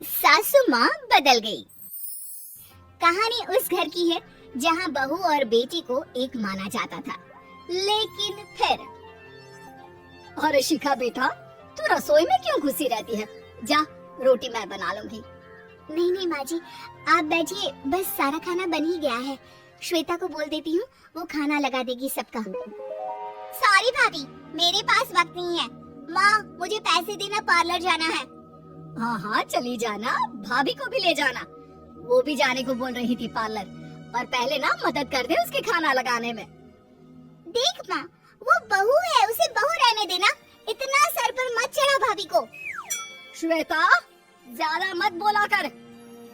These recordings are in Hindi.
सासू माँ बदल गई। कहानी उस घर की है जहाँ बहू और बेटी को एक माना जाता था, लेकिन फिर। अरे शिखा बेटा, तू रसोई में क्यों घुसी रहती है? जा, रोटी मैं बना लूंगी। नहीं नहीं माँ जी, आप बैठिए, बस सारा खाना बन ही गया है। श्वेता को बोल देती हूँ, वो खाना लगा देगी सबका। सॉरी भाभी, मेरे पास वक्त नहीं है। माँ, मुझे पैसे देना, पार्लर जाना है। हाँ हाँ चली जाना, भाभी को भी ले जाना। वो भी जाने को बोल रही थी पार्लर, पर पहले ना मदद कर दे उसके खाना लगाने में। देख माँ, वो बहू है, उसे बहू रहने देना। इतना सर पर मत चढ़ा भाभी को। श्वेता, ज्यादा मत बोला कर।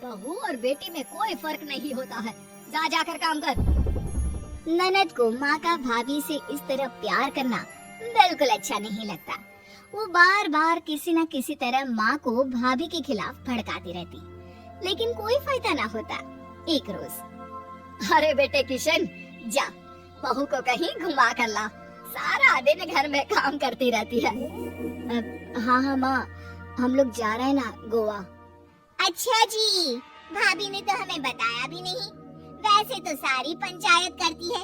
बहू और बेटी में कोई फर्क नहीं होता है। जा जाकर काम कर। ननद को माँ का भाभी से इस तरह प्यार करना बिल्कुल अच्छा नहीं लगता। वो बार बार किसी न किसी तरह माँ को भाभी के खिलाफ भड़काती रहती, लेकिन कोई फायदा ना होता। एक रोज, अरे बेटे किशन, जा बहू को कहीं घुमा कर ला। सारा दिन घर में काम करती रहती है। हाँ हाँ माँ, हम लोग जा रहे हैं ना गोवा। अच्छा जी, भाभी ने तो हमें बताया भी नहीं। वैसे तो सारी पंचायत करती है,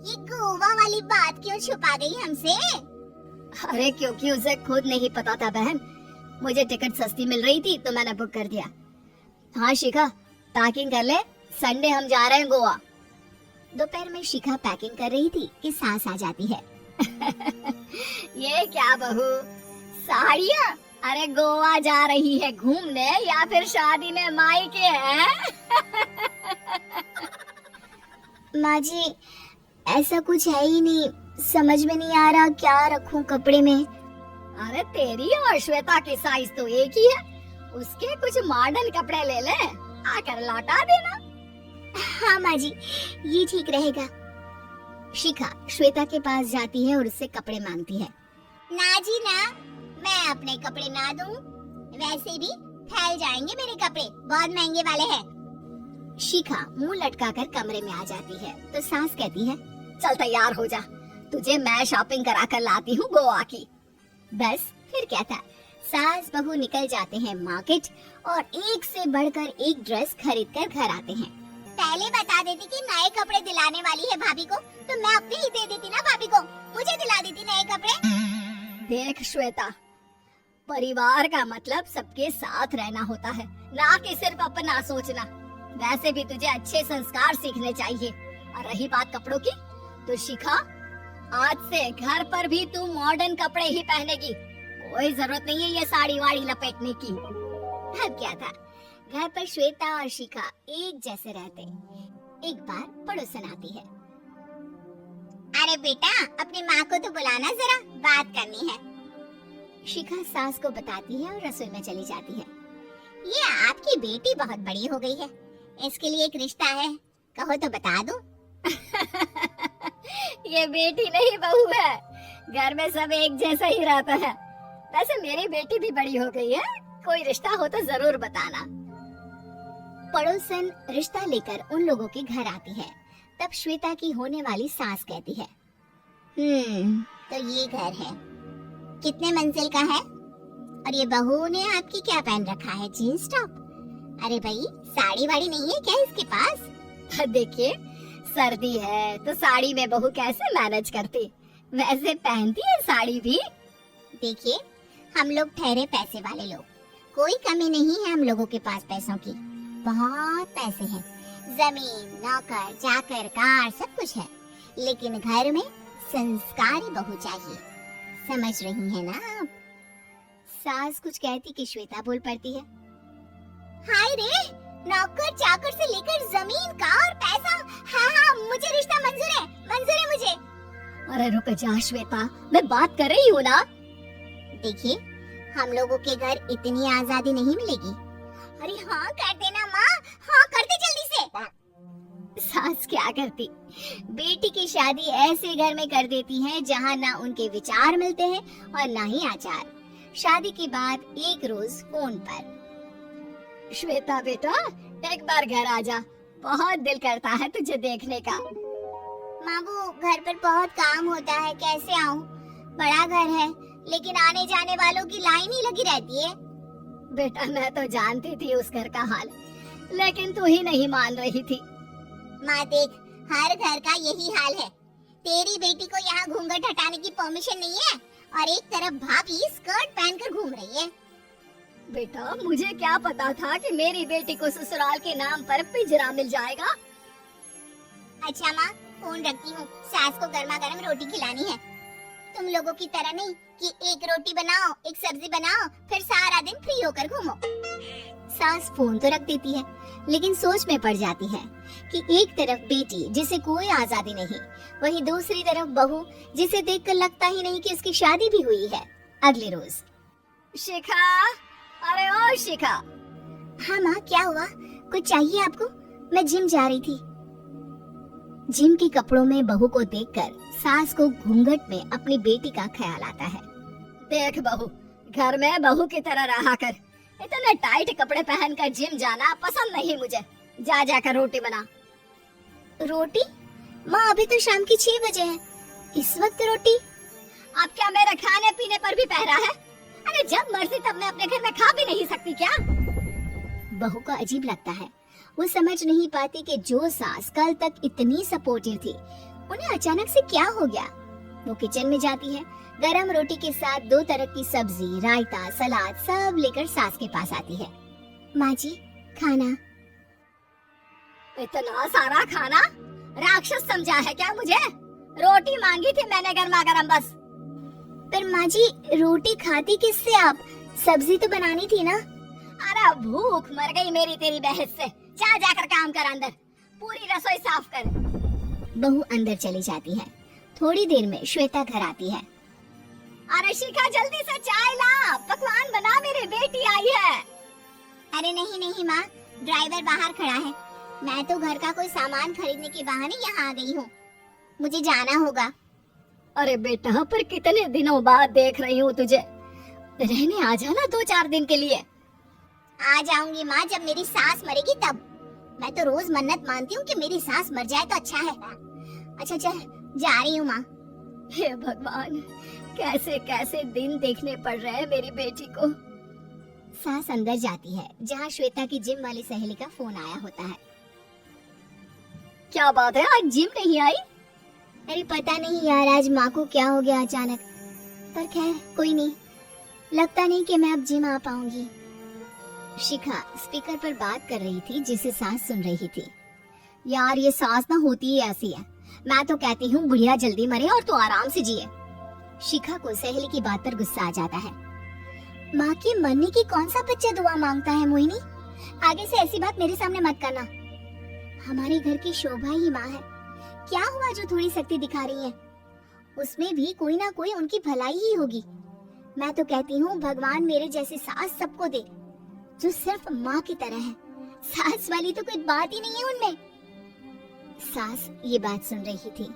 ये गोवा वाली बात क्यों छुपा गई हमसे? अरे क्योंकि उसे खुद नहीं पता था बहन। मुझे टिकट सस्ती मिल रही थी तो मैंने बुक कर दिया। हाँ शिखा, पैकिंग कर ले, संडे हम जा रहे हैं गोवा। दोपहर में शिखा पैकिंग कर रही थी कि सास आ जाती है। ये क्या बहू, साड़ियाँ? अरे गोवा जा रही है घूमने या फिर शादी में मायके है? माँ जी, ऐसा कुछ है ही नहीं, समझ में नहीं आ रहा क्या रखूं कपड़े में। अरे तेरी और श्वेता की साइज तो एक ही है, उसके कुछ मॉडर्न कपड़े ले ले, आकर लौटा देना। हाँ माँ जी, ये ठीक रहेगा। शिखा श्वेता के पास जाती है और उससे कपड़े मांगती है। ना जी ना, मैं अपने कपड़े ना दूं, वैसे भी फैल जाएंगे मेरे कपड़े, बहुत महंगे वाले हैं। शिखा मुंह लटकाकर कमरे में आ जाती है तो सास कहती है, चल तैयार हो जा, तुझे मैं शॉपिंग करा कर लाती हूँ गोवा की। बस फिर क्या था, सास बहू निकल जाते हैं मार्केट और एक से बढ़कर एक ड्रेस खरीद कर घर आते हैं। पहले बता देती कि नए कपड़े दिलाने वाली है भाभी को, तो मैं अपने ही दे देती ना भाभी को, मुझे दिला देती नए कपड़े। देख श्वेता, परिवार का मतलब सबके साथ रहना होता है, ना कि सिर्फ अपना सोचना। वैसे भी तुझे अच्छे संस्कार सीखने चाहिए। और रही बात कपड़ों की, तो शिखा, आज से घर पर भी तू मॉडर्न कपड़े ही पहनेगी। कोई जरूरत नहीं है ये साड़ी वाड़ी लपेटने की। अब क्या था, घर पर श्वेता और शिखा एक जैसे रहते। एक बार पड़ोसन आती है। अरे बेटा, अपनी माँ को तो बुलाना जरा, बात करनी है। शिखा सास को बताती है और रसोई में चली जाती है। ये आपकी बेटी बहुत बड़ी हो गई है, इसके लिए एक रिश्ता है, कहो तो बता दूं। ये बेटी नहीं बहू है, घर में सब एक जैसा ही रहता है। वैसे मेरी बेटी भी बड़ी हो गई है, कोई रिश्ता हो तो जरूर बताना। पड़ोसन रिश्ता लेकर उन लोगों के घर आती है। तब श्वेता की होने वाली सास कहती है, तो ये घर है, कितने मंजिल का है? और ये बहू ने आपकी क्या पहन रखा है, जीन्स टॉप? अरे भाई, साड़ी वाड़ी नहीं है क्या इसके पास? देखिए, सर्दी है तो साड़ी में बहू कैसे मैनेज करती, वैसे पहनती है साड़ी भी। देखिए, हम लोग ठहरे पैसे वाले लोग, कोई कमी नहीं है हम लोगों के पास पैसों की, बहुत पैसे हैं, जमीन, नौकर, चाकर, कार, सब कुछ है, लेकिन घर में संस्कारी बहू चाहिए। समझ रही है ना आप? सास कुछ कहती कि श्वेता बोल पड़ती है, हाय रे, नौकर चाकर से लेकर जमीन, कार, पैसा, हाँ, मुझे रिश्ता मंजूर है मुझे। अरे रुक जा श्वेता, मैं बात कर रही हूँ ना। देखिए, हम लोगों के घर इतनी आजादी नहीं मिलेगी। अरे हाँ कर देना माँ, हाँ कर दे जल्दी से। सास क्या करती, बेटी की शादी ऐसे घर में कर देती है जहाँ ना उनके विचार मिलते हैं और ना ही आचार। शादी के बाद एक रोज फोन पर, श्वेता बेटा, एक बार घर आ जा, बहुत दिल करता है तुझे देखने का। माँ, वो घर पर बहुत काम होता है, कैसे आऊँ? बड़ा घर है, लेकिन आने जाने वालों की लाइन ही लगी रहती है। बेटा मैं तो जानती थी उस घर का हाल, लेकिन तू ही नहीं मान रही थी। माँ देख, हर घर का यही हाल है। तेरी बेटी को यहाँ घूंघट हटाने की परमिशन नहीं है और एक तरफ भाभी स्कर्ट पहनकर घूम रही है। बेटा मुझे क्या पता था कि मेरी बेटी को ससुराल के नाम पर पिंजरा मिल जाएगा। अच्छा माँ, फोन रखती हूँ, सास को गर्मा गर्म रोटी खिलानी है। तुम लोगों की तरह नहीं कि एक रोटी बनाओ, एक सब्जी बनाओ, फिर सारा दिन फ्री होकर घूमो। सास फोन तो रख देती है, लेकिन सोच में पड़ जाती है कि एक तरफ बेटी जिसे कोई आजादी नहीं, वहीं दूसरी तरफ बहू जिसे देखकर लगता ही नहीं कि उसकी शादी भी हुई है। अगले रोज। शिखा, अरे ओ शिखा। हाँ माँ, क्या हुआ? कुछ चाहिए आपको? मैं जिम जा रही थी। जिम के कपड़ों में बहू को देखकर सास को घूंघट में अपनी बेटी का ख्याल आता है। देख बहू, घर में बहू की तरह रहा कर। इतने टाइट कपड़े पहनकर जिम जाना पसंद नहीं मुझे। जा जाकर रोटी बना। रोटी? माँ अभी तो शाम की 6 बजे है, इस वक्त रोटी? अब क्या मेरे खाने पीने पर भी पहरा है? अरे जब मर्जी तब मैं अपने घर में खा भी नहीं सकती क्या? बहू को अजीब लगता है। वो समझ नहीं पाती कि जो सास कल तक इतनी सपोर्टिव थी, उन्हें अचानक से क्या हो गया। वो किचन में जाती है, गरम रोटी के साथ 2 तरह की सब्जी, रायता, सलाद सब लेकर सास के पास आती है। माँ जी, खाना। इतना सारा खाना? राक्षस समझा है क्या मुझे? रोटी मांगी थी मैंने गर्मा गर्म बस। पर माँ जी, रोटी खाती किससे आप? सब्जी तो बनानी थी ना। अरे भूख मर गई मेरी तेरी बहस से। जा जाकर काम कर, अंदर पूरी रसोई साफ कर। बहू अंदर चली जाती है। थोड़ी देर में श्वेता घर आती है। अरे शिखा जल्दी से चाय ला, पकवान बना, मेरी बेटी आई है। अरे नहीं नहीं माँ, ड्राइवर बाहर खड़ा है। मैं तो घर का कोई सामान खरीदने के बहाने यहाँ आ गई हूँ, मुझे जाना होगा। अरे बेटा, पर कितने दिनों बाद देख रही हूँ तुझे, रहने आ जाना 2-4 दिन के लिए। आ जाऊंगी माँ, जब मेरी सास मरेगी तब। मैं तो रोज मन्नत मानती हूँ कि मेरी सास मर जाए तो अच्छा है। अच्छा चल, जा रही हूँ माँ। हे भगवान, कैसे कैसे दिन देखने पड़ रहे हैं मेरी बेटी को। सास अंदर जाती है, जहाँ श्वेता की जिम वाली सहेली का फोन आया होता है। क्या बात है, आज जिम नहीं आई? अरे पता नहीं यार, आज माँ को क्या हो गया अचानक। पर खैर कोई नहीं, लगता नहीं कि मैं अब जिम आ पाऊंगी। शिखा स्पीकर पर बात कर रही थी, जिसे सास सुन रही थी। यार ये सास ना होती ही ऐसी है। मैं तो कहती हूँ बुढ़िया जल्दी मरे और तू आराम से जिए। शिखा को सहेली की बात पर गुस्सा आ जाता है। माँ के मरने की कौन सा बच्चा दुआ मांगता है मोहिनी? आगे से ऐसी बात मेरे सामने मत करना। हमारे घर की शोभा ही माँ है। क्या हुआ जो थोड़ी शक्ति दिखा रही है? उसमें भी कोई ना कोई उनकी भलाई ही होगी। मैं तो कहती हूँ भगवान मेरे जैसी सास सबको दे, जो सिर्फ माँ की तरह है। सास वाली तो कोई बात ही नहीं है उनमें। सास ये बात सुन रही थी।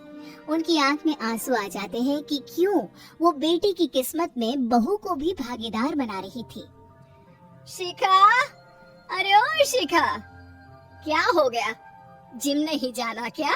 उनकी आंख में आंसू आ जाते हैं कि क्यों वो बेटी की किस्मत में बहू को भी भागीदार बना रही थी। शिखा, अरे ओ शिखा, क्या हो गया? जिम नहीं जाना क्या?